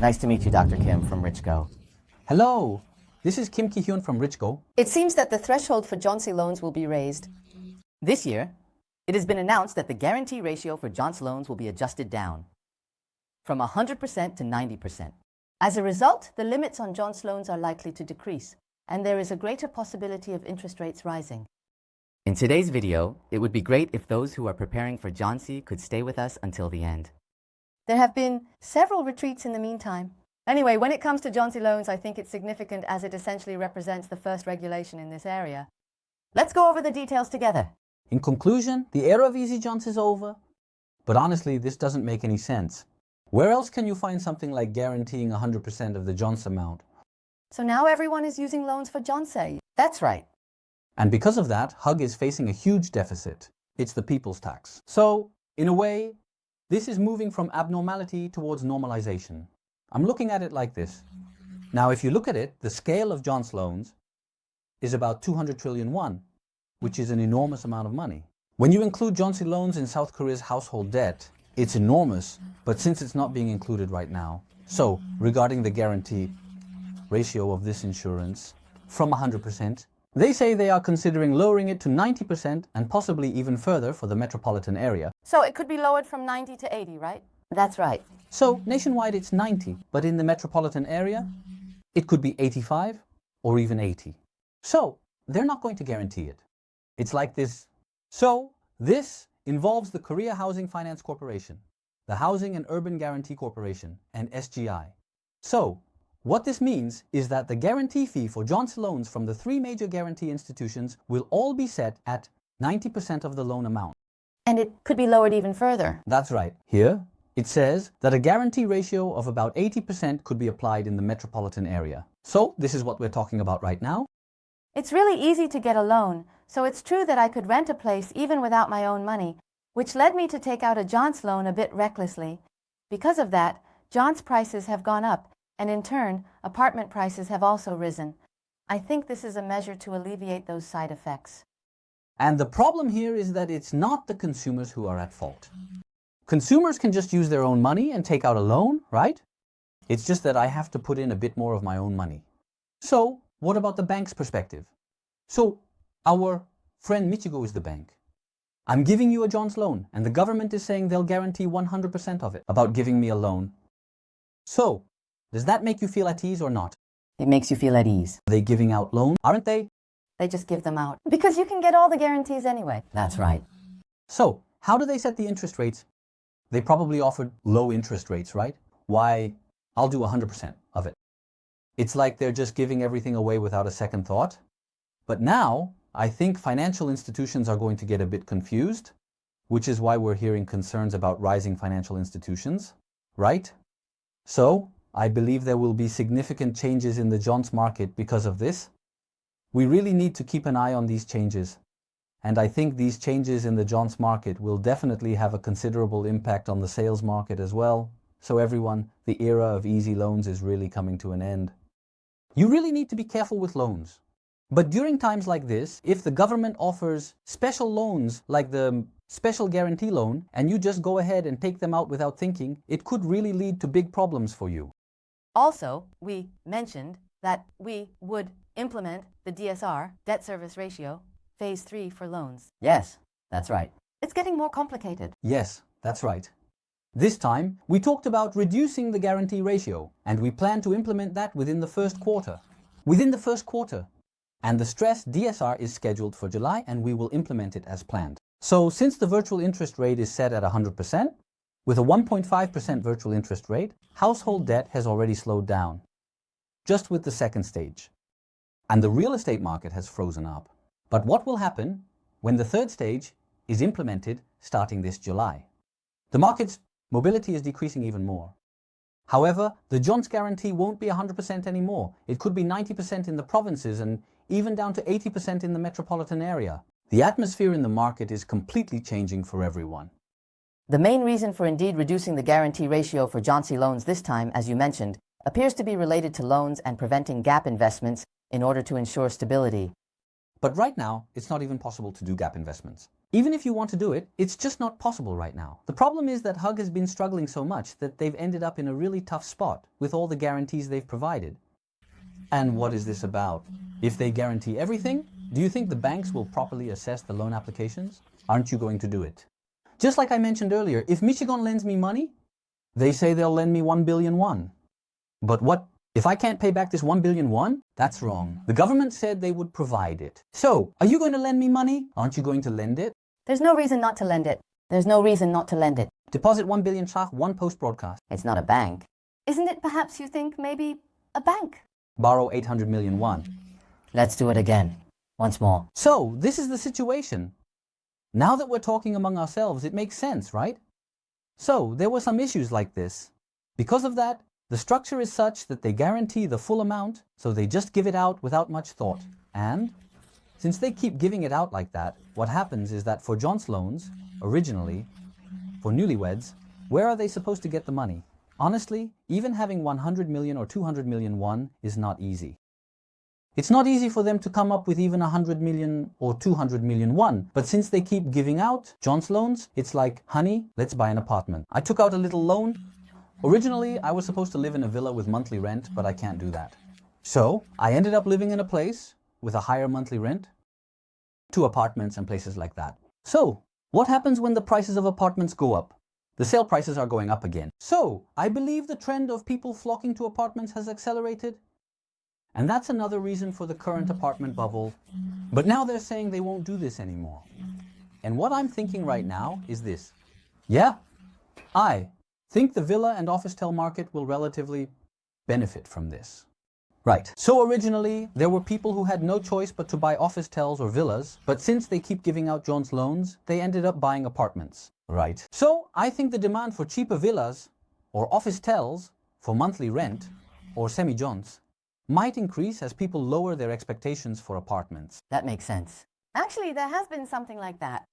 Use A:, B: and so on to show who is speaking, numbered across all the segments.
A: Nice to meet you, Dr. Kim from Richgo.
B: Hello, this is Kim Ki-hyun from Richgo.
C: It seems that the threshold for Johnsy loans will be raised.
A: This year, it has been announced that the guarantee ratio for Johns loans will be adjusted down from 100% to 90%.
C: As a result, the limits on Johns loans are likely to decrease, and there is a greater possibility of interest rates rising.
A: In today's video, it would be great if those who are preparing for Johnsy could stay with us until the end.
C: There have been several retreats in the meantime. Anyway, when it comes to Johnsy loans, I think it's significant as it essentially represents the first regulation in this area.
A: Let's go over the details together.
B: In conclusion, the era of easy Johns is over. But honestly, this doesn't make any sense. Where else can you find something like guaranteeing 100% of the Johns amount?
C: So now everyone is using loans for Johnsy.
A: That's right.
B: And because of that, HUG is facing a huge deficit. It's the people's tax. So, in a way, this is moving from abnormality towards normalization. I'm looking at it like this. Now, if you look at it, the scale of Johns loans is about 200 trillion won, which is an enormous amount of money. When you include Johnsy loans in South Korea's household debt, it's enormous, but since it's not being included right now. So, regarding the guarantee ratio of this insurance from 100%, they say they are considering lowering it to 90% and possibly even further for the metropolitan area.
C: So it could be lowered from 90 to 80, right?
A: That's right.
B: So nationwide it's 90, but in the metropolitan area, it could be 85 or even 80. So they're not going to guarantee it. It's like this. So this involves the Korea Housing Finance Corporation, the Housing and Urban Guarantee Corporation, and SGI. So what this means is that the guarantee fee for Johns loans from the three major guarantee institutions will all be set at 90% of the loan amount.
C: And it could be lowered even further.
B: That's right. Here, it says that a guarantee ratio of about 80% could be applied in the metropolitan area. So this is what we're talking about right now.
C: It's really easy to get a loan, so it's true that I could rent a place even without my own money, which led me to take out a Johns loan a bit recklessly. Because of that, Johns prices have gone up, and in turn, apartment prices have also risen. I think this is a measure to alleviate those side effects.
B: And the problem here is that it's not the consumers who are at fault. Consumers can just use their own money and take out a loan, right? It's just that I have to put in a bit more of my own money. So, what about the bank's perspective? So, our friend Richgo is the bank. I'm giving you a Johns loan, and the government is saying they'll guarantee 100% of it about giving me a loan. So, does that make you feel at ease or not?
A: It makes you feel at ease.
B: Are they giving out loans, aren't they?
C: They just give them out. Because you can get all the guarantees anyway.
A: That's right.
B: So, how do they set the interest rates? They probably offered low interest rates, right? Why, I'll do 100% of it. It's like they're just giving everything away without a second thought. But now, I think financial institutions are going to get a bit confused, which is why we're hearing concerns about rising financial institutions, right? So, I believe there will be significant changes in the Johns market because of this. We really need to keep an eye on these changes. And I think these changes in the Johns market will definitely have a considerable impact on the sales market as well. So everyone, the era of easy loans is really coming to an end. You really need to be careful with loans. But during times like this, if the government offers special loans like the special guarantee loan, and you just go ahead and take them out without thinking, it could really lead to big problems for you.
C: Also, we mentioned that we would implement the DSR, debt service ratio, phase 3 for loans.
A: Yes, that's right.
C: It's getting more complicated.
B: Yes, that's right. This time, we talked about reducing the guarantee ratio, and we plan to implement that within the first quarter. Within the first quarter. And the stress DSR is scheduled for July, and we will implement it as planned. So, since the virtual interest rate is set at 100%, with a 1.5% virtual interest rate, household debt has already slowed down, just with the second stage. And the real estate market has frozen up. But what will happen when the third stage is implemented starting this July? The market's mobility is decreasing even more. However, the Johns guarantee won't be 100% anymore. It could be 90% in the provinces and even down to 80% in the metropolitan area. The atmosphere in the market is completely changing for everyone.
A: The main reason for indeed reducing the guarantee ratio for Johnsy loans this time, as you mentioned, appears to be related to loans and preventing gap investments in order to ensure stability.
B: But right now, it's not even possible to do gap investments. Even if you want to do it, it's just not possible right now. The problem is that Hug has been struggling so much that they've ended up in a really tough spot with all the guarantees they've provided. And what is this about? If they guarantee everything, do you think the banks will properly assess the loan applications? Aren't you going to do it? Just like I mentioned earlier, if Michigan lends me money, they say they'll lend me 1 billion won. But what if I can't pay back this 1 billion won? That's wrong. The government said they would provide it. So, are you going to lend me money? Aren't you going to lend it?
C: There's no reason not to lend it. There's no reason not to lend it.
B: Deposit 1 billion shah, one post-broadcast.
A: It's not a bank.
C: Isn't it perhaps you think maybe a bank?
B: Borrow 800 million won.
A: Let's do it again. Once more.
B: So, this is the situation. Now that we're talking among ourselves, it makes sense, right? So, there were some issues like this. Because of that, the structure is such that they guarantee the full amount, so they just give it out without much thought. And since they keep giving it out like that, what happens is that for John's loans, originally, for newlyweds, where are they supposed to get the money? Honestly, even having 100 million or 200 million won is not easy. It's not easy for them to come up with even 100 million or 200 million won, but since they keep giving out John's loans, it's like, honey, let's buy an apartment. I took out a little loan. Originally, I was supposed to live in a villa with monthly rent, but I can't do that. So, I ended up living in a place with a higher monthly rent, 2 apartments and places like that. So, what happens when the prices of apartments go up? The sale prices are going up again. So, I believe the trend of people flocking to apartments has accelerated. And that's another reason for the current apartment bubble. But now they're saying they won't do this anymore. And what I'm thinking right now is this. Yeah, I think the villa and office-tel market will relatively benefit from this. Right. So originally, there were people who had no choice but to buy office-tels or villas, but since they keep giving out John's loans, they ended up buying apartments. Right. So I think the demand for cheaper villas or office-tels for monthly rent or semi-Johns might increase as people lower their expectations for apartments.
A: That makes sense.
C: Actually, there has been something like that.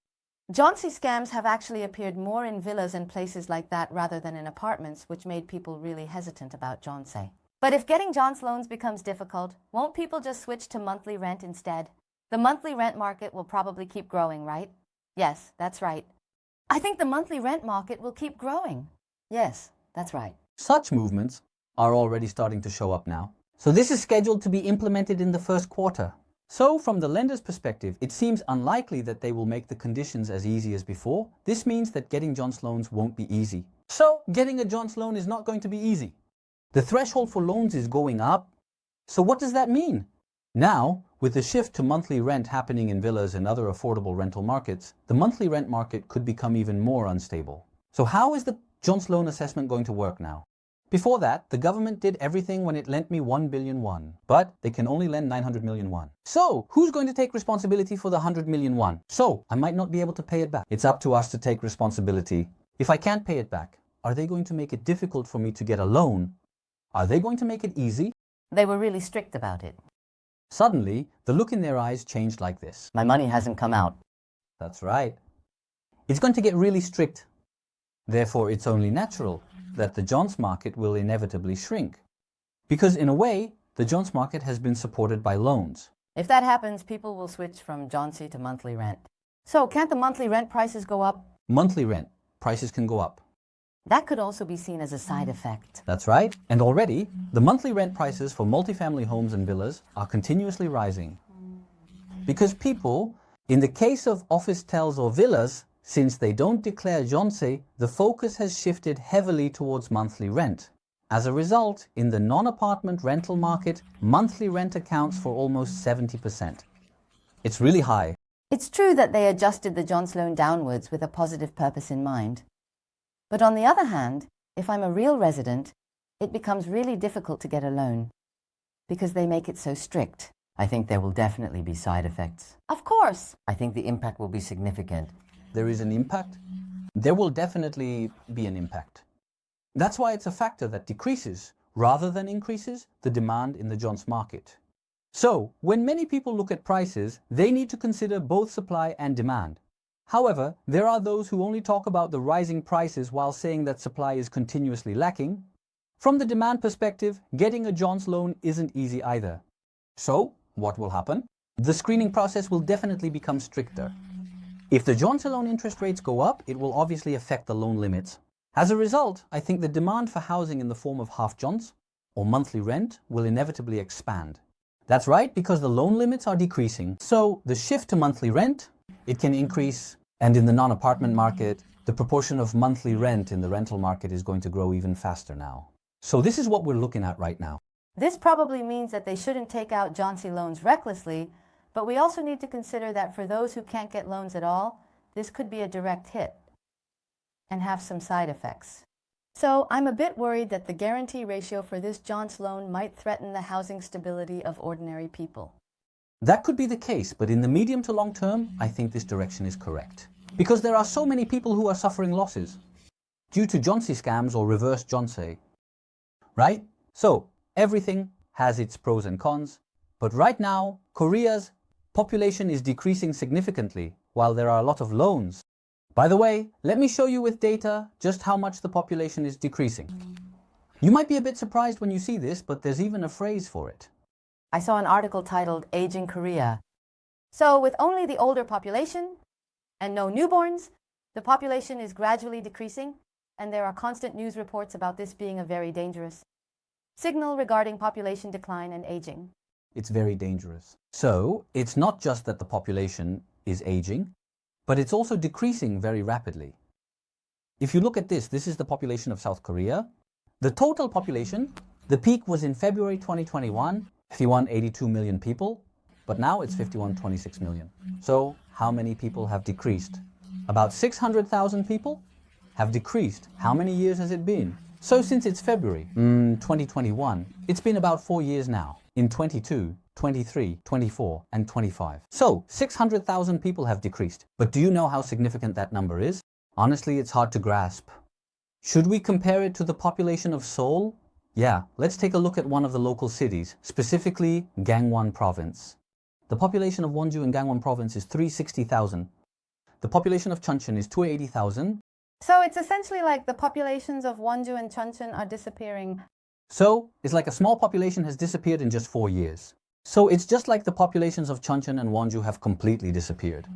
C: Johnsy scams have actually appeared more in villas and places like that rather than in apartments, which made people really hesitant about Johnsy. But if getting John's loans becomes difficult, won't people just switch to monthly rent instead? The monthly rent market will probably keep growing, right? Yes, that's right. I think the monthly rent market will keep growing.
A: Yes, that's right.
B: Such movements are already starting to show up now. So this is scheduled to be implemented in the first quarter. So from the lender's perspective, it seems unlikely that they will make the conditions as easy as before. This means that getting John's loans won't be easy. So getting a John's loan is not going to be easy. The threshold for loans is going up. So what does that mean? Now, with the shift to monthly rent happening in villas and other affordable rental markets, the monthly rent market could become even more unstable. So how is the John's loan assessment going to work now? Before that, the government did everything when it lent me 1 billion won, but they can only lend 900 million won. So, who's going to take responsibility for the 100 million won? So, I might not be able to pay it back. It's up to us to take responsibility. If I can't pay it back, are they going to make it difficult for me to get a loan? Are they going to make it easy?
A: They were really strict about it.
B: Suddenly, the look in their eyes changed like this.
A: My money hasn't come out.
B: That's right. It's going to get really strict. Therefore, it's only natural that the Johns market will inevitably shrink. Because in a way, the Johns market has been supported by loans.
A: If that happens, people will switch from Johnsy to monthly rent.
C: So can't the monthly rent prices go up?
B: Monthly rent prices can go up.
C: That could also be seen as a side effect.
B: That's right. And already, the monthly rent prices for multifamily homes and villas are continuously rising. Because people, in the case of office-tels or villas, since they don't declare Johnsy, the focus has shifted heavily towards monthly rent. As a result, in the non-apartment rental market, monthly rent accounts for almost 70%. It's really high.
C: It's true that they adjusted the Johns loan downwards with a positive purpose in mind. But on the other hand, if I'm a real resident, it becomes really difficult to get a loan because they make it so strict.
A: I think there will definitely be side effects.
C: Of course.
A: I think the impact will be significant.
B: There is an impact? There will definitely be an impact. That's why it's a factor that decreases, rather than increases, the demand in the Johns market. So, when many people look at prices, they need to consider both supply and demand. However, there are those who only talk about the rising prices while saying that supply is continuously lacking. From the demand perspective, getting a Johns loan isn't easy either. So, what will happen? The screening process will definitely become stricter. If the Johnson loan interest rates go up, it will obviously affect the loan limits. As a result, I think the demand for housing in the form of half Johns or monthly rent will inevitably expand. That's right, because the loan limits are decreasing. So the shift to monthly rent, it can increase. And in the non-apartment market, the proportion of monthly rent in the rental market is going to grow even faster now. So this is what we're looking at right now.
C: This probably means that they shouldn't take out Johnsy loans recklessly, but we also need to consider that for those who can't get loans at all, this could be a direct hit and have some side effects. So I'm a bit worried that the guarantee ratio for this Johns loan might threaten the housing stability of ordinary people.
B: That could be the case, but in the medium to long term, I think this direction is correct. Because there are so many people who are suffering losses due to Johnsy scams or reverse Johnsy. Right? So everything has its pros and cons, but right now, Korea's population is decreasing significantly while there are a lot of loans. By the way, let me show you with data just how much the population is decreasing. You might be a bit surprised when you see this, but there's even a phrase for it.
C: I saw an article titled Aging Korea. So with only the older population and no newborns, the population is gradually decreasing, and there are constant news reports about this being a very dangerous signal regarding population decline and aging.
B: It's very dangerous. So it's not just that the population is aging, but it's also decreasing very rapidly. If you look at this is the population of South Korea. The total population, the peak was in February 2021, 51.82 million people, but now it's 51.26 million. So how many people have decreased? About 600,000 people have decreased. How many years has it been? So since it's February 2021, it's been about 4 years now, in 22, 23, 24, and 25. So 600,000 people have decreased. But do you know how significant that number is? Honestly, it's hard to grasp. Should we compare it to the population of Seoul? Yeah, let's take a look at one of the local cities, specifically Gangwon Province. The population of Wonju in Gangwon Province is 360,000. The population of Chuncheon is 280,000.
C: So it's essentially like the populations of Wonju and Chuncheon are disappearing.
B: So it's like a small population has disappeared in just 4 years. So it's just like the populations of Chuncheon and Wonju have completely disappeared.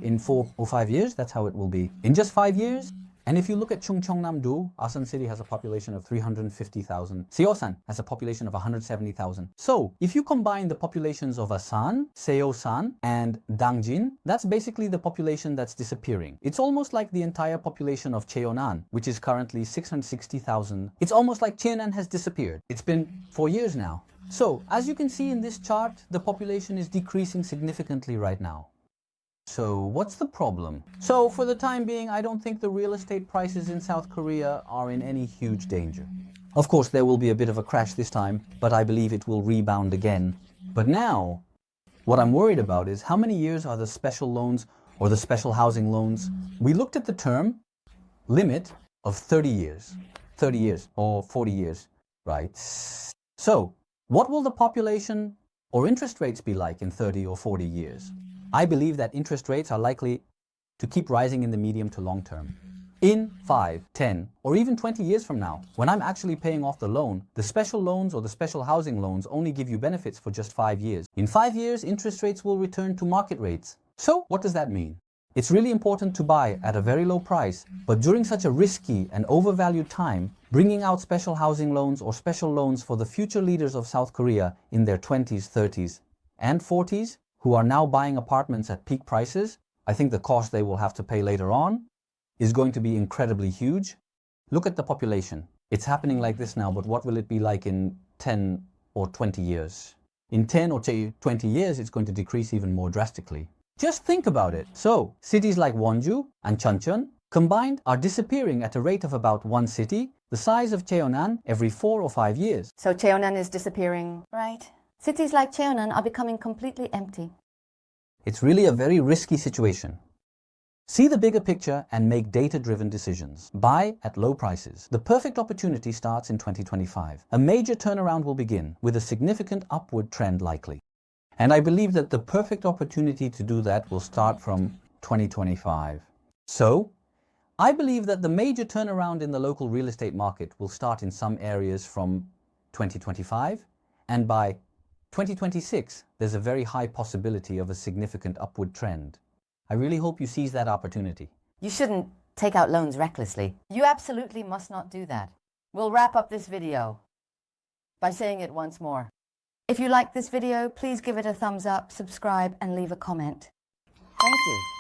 B: In 4 or 5 years, that's how it will be. In just 5 years. And if you look at Chungcheongnam-do, Asan City has a population of 350,000. Seosan has a population of 170,000. So if you combine the populations of Asan, Seosan, and Dangjin, that's basically the population that's disappearing. It's almost like the entire population of Cheonan, which is currently 660,000. It's almost like Cheonan has disappeared. It's been 4 years now. So as you can see in this chart, the population is decreasing significantly right now. So what's the problem? So for the time being, I don't think the real estate prices in South Korea are in any huge danger. Of course, there will be a bit of a crash this time, but I believe it will rebound again. But now, what I'm worried about is how many years are the special loans or the special housing loans? We looked at the term limit of 30 years or 40 years, right? So what will the population or interest rates be like in 30 or 40 years? I believe that interest rates are likely to keep rising in the medium to long term. In 5, 10, or even 20 years from now, when I'm actually paying off the loan, the special loans or the special housing loans only give you benefits for just 5 years. In 5 years, interest rates will return to market rates. So what does that mean? It's really important to buy at a very low price, but during such a risky and overvalued time, bringing out special housing loans or special loans for the future leaders of South Korea in their 20s, 30s, and 40s, who are now buying apartments at peak prices, I think the cost they will have to pay later on is going to be incredibly huge. Look at the population. It's happening like this now, but what will it be like in 10 or 20 years? In 10 or 20 years, it's going to decrease even more drastically. Just think about it. So, cities like Wonju and Chuncheon combined are disappearing at a rate of about one city, the size of Cheonan, every 4 or 5 years.
C: So Cheonan is disappearing, right? Cities like Cheonan are becoming completely empty.
B: It's really a very risky situation. See the bigger picture and make data-driven decisions. Buy at low prices. The perfect opportunity starts in 2025. A major turnaround will begin, with a significant upward trend likely. And I believe that the perfect opportunity to do that will start from 2025. So, I believe that the major turnaround in the local real estate market will start in some areas from 2025, and by 2026, there's a very high possibility of a significant upward trend. I really hope you seize that opportunity.
A: You shouldn't take out loans recklessly. You absolutely must not do that. We'll wrap up this video by saying it once more.
C: If you liked this video, please give it a thumbs up, subscribe, and leave a comment.
A: Thank you.